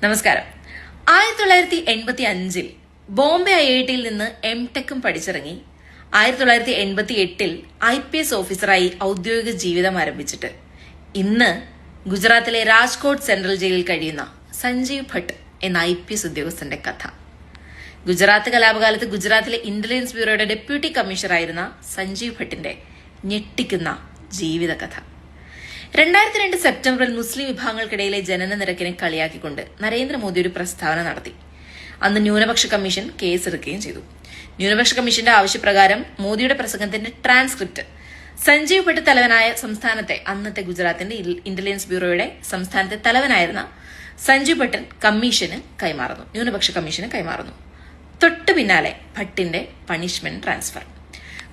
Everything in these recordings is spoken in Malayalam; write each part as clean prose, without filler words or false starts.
നമസ്കാരം. 1985 ബോംബെ IITയിൽ നിന്ന് MTechും പഠിച്ചിറങ്ങി 1988 IPS ഓഫീസറായി ഔദ്യോഗിക ജീവിതം ആരംഭിച്ചിട്ട് ഇന്ന് ഗുജറാത്തിലെ രാജ്കോട്ട് സെൻട്രൽ ജയിലിൽ കഴിയുന്ന സഞ്ജീവ് ഭട്ട് എന്ന IPS ഉദ്യോഗസ്ഥന്റെ കഥ. ഗുജറാത്ത് കലാപകാലത്ത് ഗുജറാത്തിലെ ഇന്റലിജൻസ് ബ്യൂറോയുടെ ഡെപ്യൂട്ടി കമ്മീഷണറായിരുന്ന സഞ്ജീവ് ഭട്ടിന്റെ ഞെട്ടിക്കുന്ന ജീവിത കഥ. 2002 സെപ്റ്റംബറിൽ മുസ്ലിം വിഭാഗങ്ങൾക്കിടയിലെ ജനന നിരക്കിനെ കളിയാക്കിക്കൊണ്ട് നരേന്ദ്രമോദി ഒരു പ്രസ്താവന നടത്തി. അന്ന് ന്യൂനപക്ഷ കമ്മീഷൻ കേസെടുക്കുകയും ചെയ്തു. ന്യൂനപക്ഷ കമ്മീഷന്റെ ആവശ്യപ്രകാരം മോദിയുടെ പ്രസംഗത്തിന്റെ ട്രാൻസ്ക്രിപ്റ്റ് സഞ്ജീവ് ഭട്ട് തലവനായ സംസ്ഥാനത്തെ അന്നത്തെ ഗുജറാത്തിന്റെ ഇന്റലിജൻസ് ബ്യൂറോയുടെ സംസ്ഥാനത്തെ തലവനായിരുന്ന സഞ്ജീവ് ഭട്ട് ന്യൂനപക്ഷ കമ്മീഷന് കൈമാറുന്നു. തൊട്ടു പിന്നാലെ ഭട്ടിന്റെ പണിഷ്മെന്റ് ട്രാൻസ്ഫർ.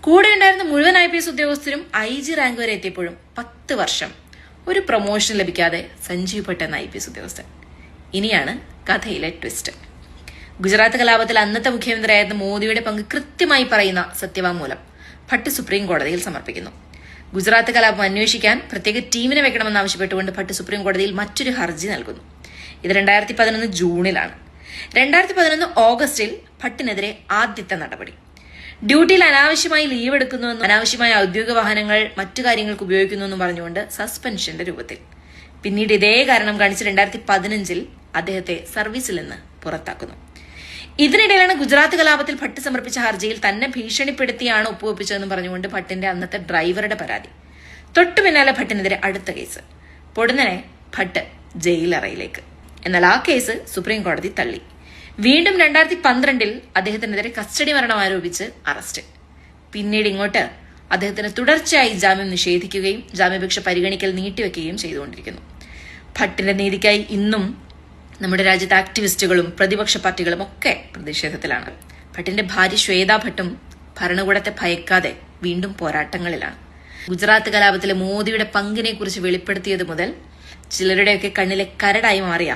കൂടെ ഉണ്ടായിരുന്ന മുഴുവൻ IPS ഉദ്യോഗസ്ഥരും IG റാങ്ക് വരെ എത്തിയപ്പോഴും 10 വർഷം ഒരു പ്രൊമോഷൻ ലഭിക്കാതെ സഞ്ജീവ് ഭട്ട് എന്ന IPS ഉദ്യോഗസ്ഥൻ. ഇനിയാണ് കഥയിലെ ട്വിസ്റ്റ്. ഗുജറാത്ത് കലാപത്തിൽ അന്നത്തെ മുഖ്യമന്ത്രിയായിരുന്ന മോദിയുടെ പങ്ക് കൃത്യമായി പറയുന്ന സത്യവാങ്മൂലം ഭട്ട് സുപ്രീം കോടതിയിൽ സമർപ്പിക്കുന്നു. ഗുജറാത്ത് കലാപം അന്വേഷിക്കാൻ പ്രത്യേക ടീമിനെ വെക്കണമെന്നാവശ്യപ്പെട്ടുകൊണ്ട് ഭട്ട് സുപ്രീം കോടതിയിൽ മറ്റൊരു ഹർജി നൽകുന്നു. ഇത് 2011 ജൂണിലാണ്. 2011 ഓഗസ്റ്റിൽ ഭട്ടിനെതിരെ ആദ്യത്തെ നടപടി. ഡ്യൂട്ടിയിൽ അനാവശ്യമായി ലീവ് എടുക്കുന്നുവെന്നും അനാവശ്യമായ ഔദ്യോഗിക വാഹനങ്ങൾ മറ്റു കാര്യങ്ങൾക്ക് ഉപയോഗിക്കുന്നുവെന്നും പറഞ്ഞുകൊണ്ട് സസ്പെൻഷന്റെ രൂപത്തിൽ. പിന്നീട് ഇതേ കാരണം കാണിച്ച് 2015 അദ്ദേഹത്തെ സർവീസിൽ നിന്ന് പുറത്താക്കുന്നു. ഇതിനിടയിലാണ് ഗുജറാത്ത് കലാപത്തിൽ ഭട്ട് സമർപ്പിച്ച ഹർജിയിൽ തന്നെ ഭീഷണിപ്പെടുത്തിയാണ് ഒപ്പുവെപ്പിച്ചതെന്ന് പറഞ്ഞുകൊണ്ട് ഭട്ടിന്റെ അന്നത്തെ ഡ്രൈവറുടെ പരാതി. തൊട്ടു പിന്നാലെ ഭട്ടിനെതിരെ അടുത്ത കേസ്. പൊടുന്നനെ ഭട്ട് ജയിലറയിലേക്ക്. എന്നാൽ ആ കേസ് സുപ്രീം കോടതി തള്ളി. വീണ്ടും 2012 അദ്ദേഹത്തിനെതിരെ കസ്റ്റഡി മരണം ആരോപിച്ച് അറസ്റ്റ്. പിന്നീട് ഇങ്ങോട്ട് അദ്ദേഹത്തിന് തുടർച്ചയായി ജാമ്യം നിഷേധിക്കുകയും ജാമ്യാപേക്ഷ പരിഗണിക്കൽ നീട്ടിവെക്കുകയും ചെയ്തുകൊണ്ടിരിക്കുന്നു. ഭട്ടിന്റെ നീതിക്കായി ഇന്നും നമ്മുടെ രാജ്യത്തെ ആക്ടിവിസ്റ്റുകളും പ്രതിപക്ഷ പാർട്ടികളും ഒക്കെ പ്രതിഷേധത്തിലാണ്. ഭട്ടിന്റെ ഭാര്യ ശ്വേതാ ഭട്ടും ഭരണകൂടത്തെ ഭയക്കാതെ വീണ്ടും പോരാട്ടങ്ങളിലാണ്. ഗുജറാത്ത് കലാപത്തിലെ മോദിയുടെ പങ്കിനെ കുറിച്ച് വെളിപ്പെടുത്തിയത് മുതൽ ചിലരുടെയൊക്കെ കണ്ണിലെ കരടായി മാറിയ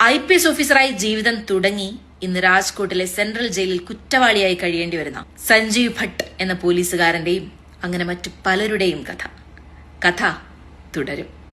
IPS ഓഫീസറായി ജീവിതം തുടങ്ങി ഇന്ന് രാജ്കോട്ടിലെ സെൻട്രൽ ജയിലിൽ കുറ്റവാളിയായി കഴിയേണ്ടി വരുന്ന സഞ്ജീവ് ഭട്ട് എന്ന പോലീസുകാരന്റെയും അങ്ങനെ മറ്റു പലരുടെയും കഥ തുടരും.